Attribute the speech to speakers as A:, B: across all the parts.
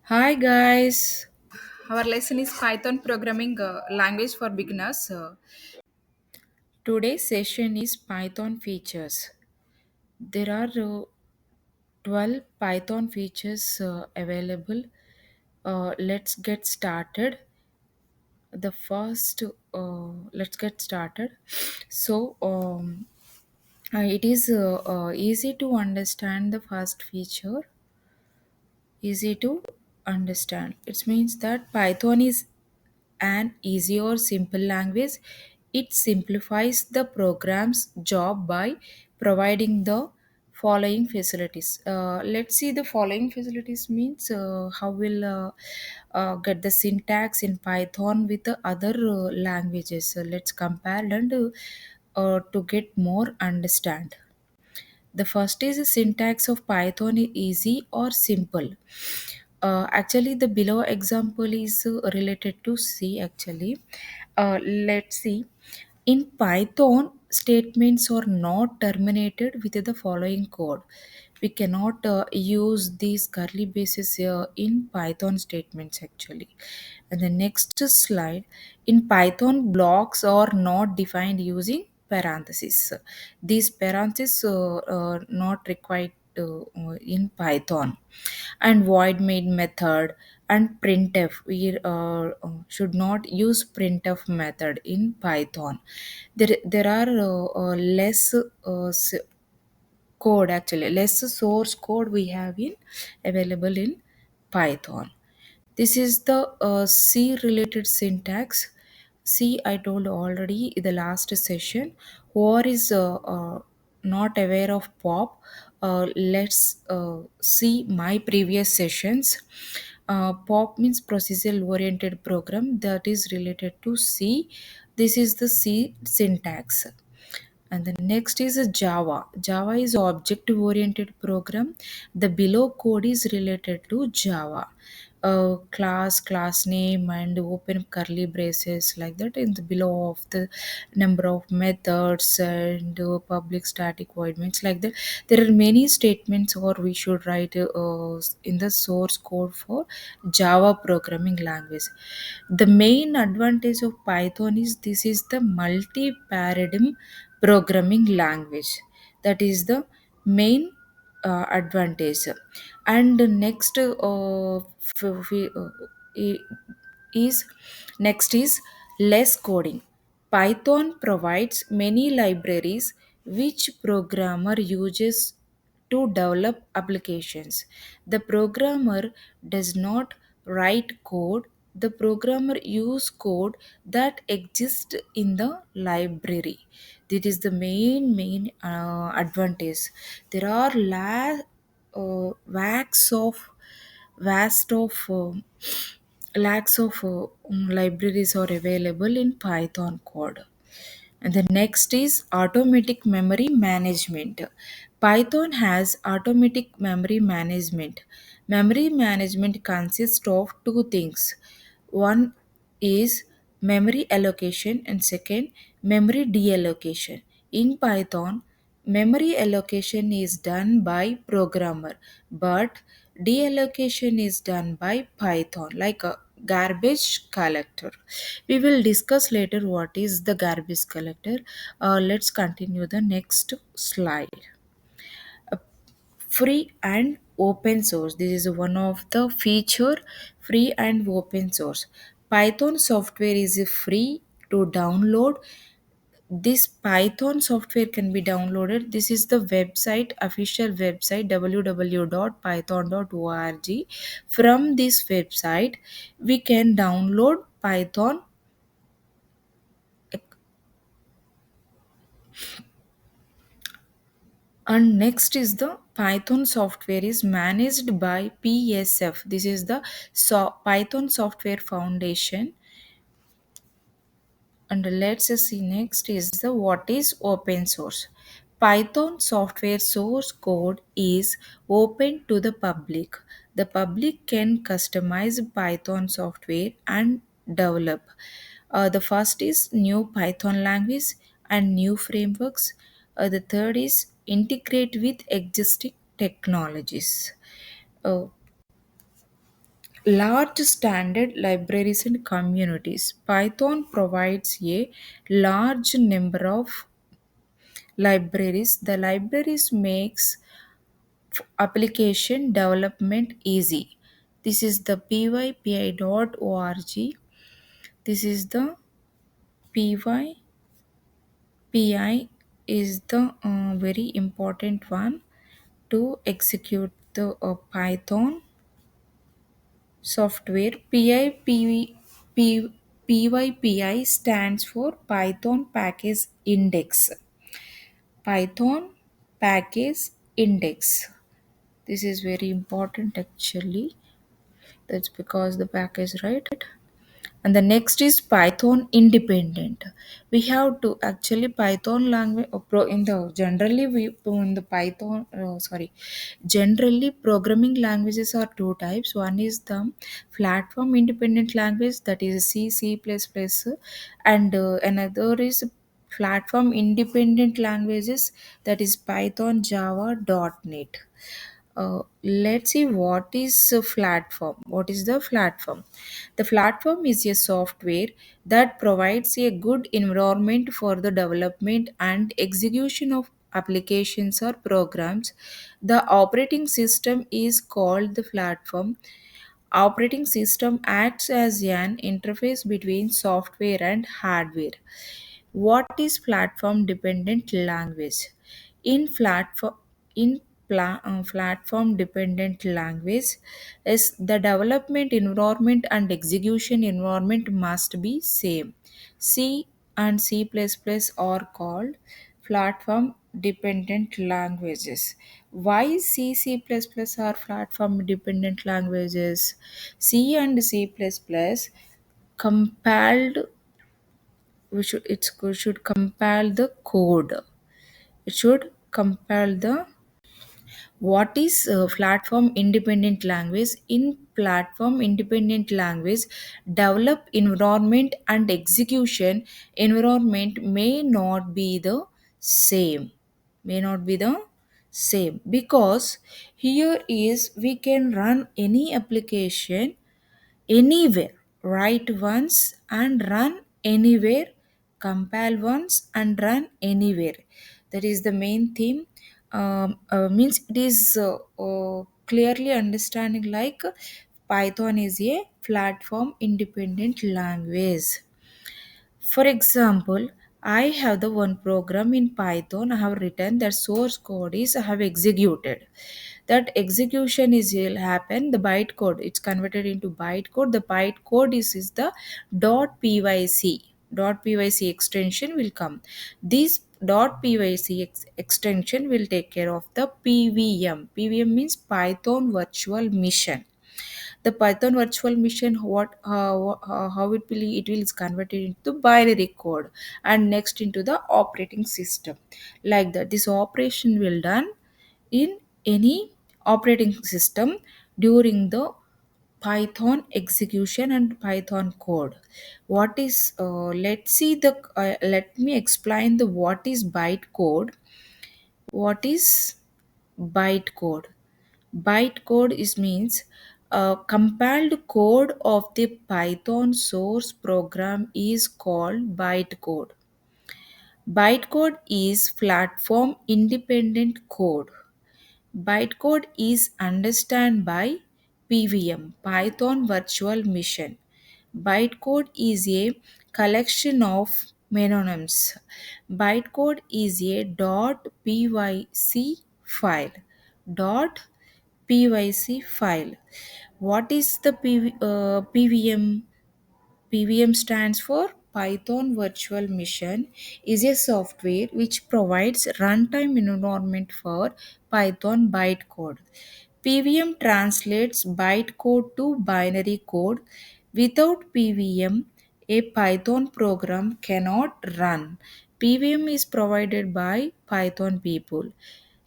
A: Hi guys, our lesson is Python programming language for beginners. Today's session is Python features. There are 12 Python features available. Let's get started. The first, let's get started. So, it is easy to understand the first feature. Easy to understand. It means that Python is an easy or simple language. It simplifies the program's job by providing the following facilities. Let's see the following facilities means how we'll get the syntax in Python with the other languages. So let's compare and to get more understand. The first is the syntax of Python is easy or simple. Actually, the below example is related to C. Actually, let's see. In Python, statements are not terminated with the following code. We cannot use these curly braces in Python statements actually. And the next slide, in Python, blocks are not defined using parentheses. These parentheses are not required in Python. And void main method and printf, we should not use printf method in Python. There are less code, actually less source code we have in available in Python. This is the C related syntax. C, I told already in the last session. Who is not aware of POP, let's see my previous sessions. POP means procedural oriented program, that is related to C. This is the C syntax. And the next is a Java. Java is object oriented program. The below code is related to Java. Class name, and open curly braces like that in the below of the number of methods and public static void means like that. There are many statements or we should write in the source code for Java programming language. The main advantage of Python is this is the multi-paradigm programming language. That is the main advantage. And the next i- is next is less coding. Python provides many libraries which programmer uses to develop applications. The programmer does not write code, the programmer use code that exists in the library. This is the main advantage. There are wax of vast of lakhs of libraries are available in Python code. And the next is automatic memory management. Python has automatic memory management. Memory management consists of two things. One is memory allocation and second memory deallocation. In Python, memory allocation is done by programmer, but deallocation is done by Python like a garbage collector. We will discuss later what is the garbage collector. Let's continue the next slide. Uh, Free and open source. This is one of the feature, free and open source. Python software is free to download. This Python software can be downloaded. This is the website, official website www.python.org. From this website we can download Python. And next is the Python software is managed by PSF. This is the Python Software Foundation. And let's see next is the what is open source. Python software source code is open to the public. The public can customize Python software and develop. The first is new Python language and new frameworks. The third is integrate with existing technologies. Uh, Large standard libraries and communities. Python provides a large number of libraries. The libraries makes application development easy. This is the pypi.org. This is the pypi is the very important one to execute the Python software. PYPI stands for Python Package Index. Python Package Index. This is very important actually. That's because the package, right? And the next is Python independent. We have to actually Python language in the generally we in the Python sorry, generally programming languages are two types. One is the platform independent language, that is C++, and another is platform independent languages, that is Python, Java, .NET. Let's see what is a platform. What is the platform? The platform is a software that provides a good environment for the development and execution of applications or programs. The operating system is called the platform. Operating system acts as an interface between software and hardware. What is platform dependent language? In platform in platform dependent language is the development environment and execution environment must be same. C and C++ are called platform dependent languages. Why C++ are platform dependent languages? C and C++ compiled we should compile the code. It should compile the what is platform independent language. In platform independent language, develop environment and execution environment may not be the same, because here is we can run any application anywhere, write once and run anywhere, compile once and run anywhere. That is the main theme. Means it is clearly understanding like Python is a platform independent language. For example, I have the one program in Python I have written, that source code is I have executed. That execution is will happen, the bytecode, it's converted into bytecode. The bytecode is the .pyc. .pyc extension will come. This .pyc extension will take care of the PVM. PVM means Python Virtual Mission. The Python virtual machine, how it will is converted into binary code and next into the operating system. Like that, this operation will done in any operating system during the Python execution and Python code. What is let's see the let me explain the what is bytecode. What is bytecode? Bytecode is means compiled code of the Python source program is called bytecode. Bytecode is platform independent code. Bytecode is understood by PVM, Python Virtual Machine. Bytecode is a collection of mnemonics. Bytecode is a .pyc file. .pyc file. What is the PVM? PVM stands for Python Virtual Machine, is a software which provides runtime environment for Python bytecode. PVM translates bytecode to binary code. Without PVM, a Python program cannot run. PVM is provided by Python people.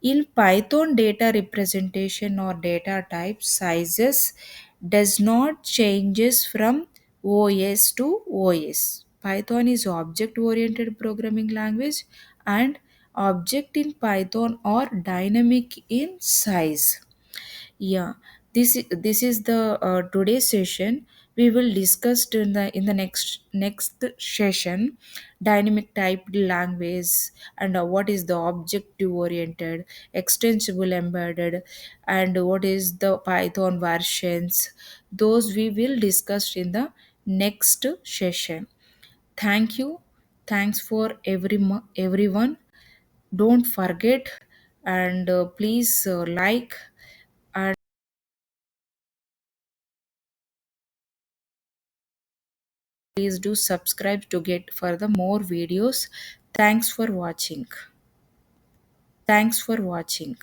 A: In Python, data representation or data type sizes does not changes from OS to OS. Python is object oriented programming language, and object in Python are dynamic in size. Yeah. This is the today's session. We will discuss in the next session dynamic typed language, and what is the objective oriented, extensible embedded, and what is the Python versions. Those we will discuss in the next session. Thank you. Thanks for everyone. Don't forget, and please like, and please do subscribe to get further more videos. Thanks for watching. Thanks for watching.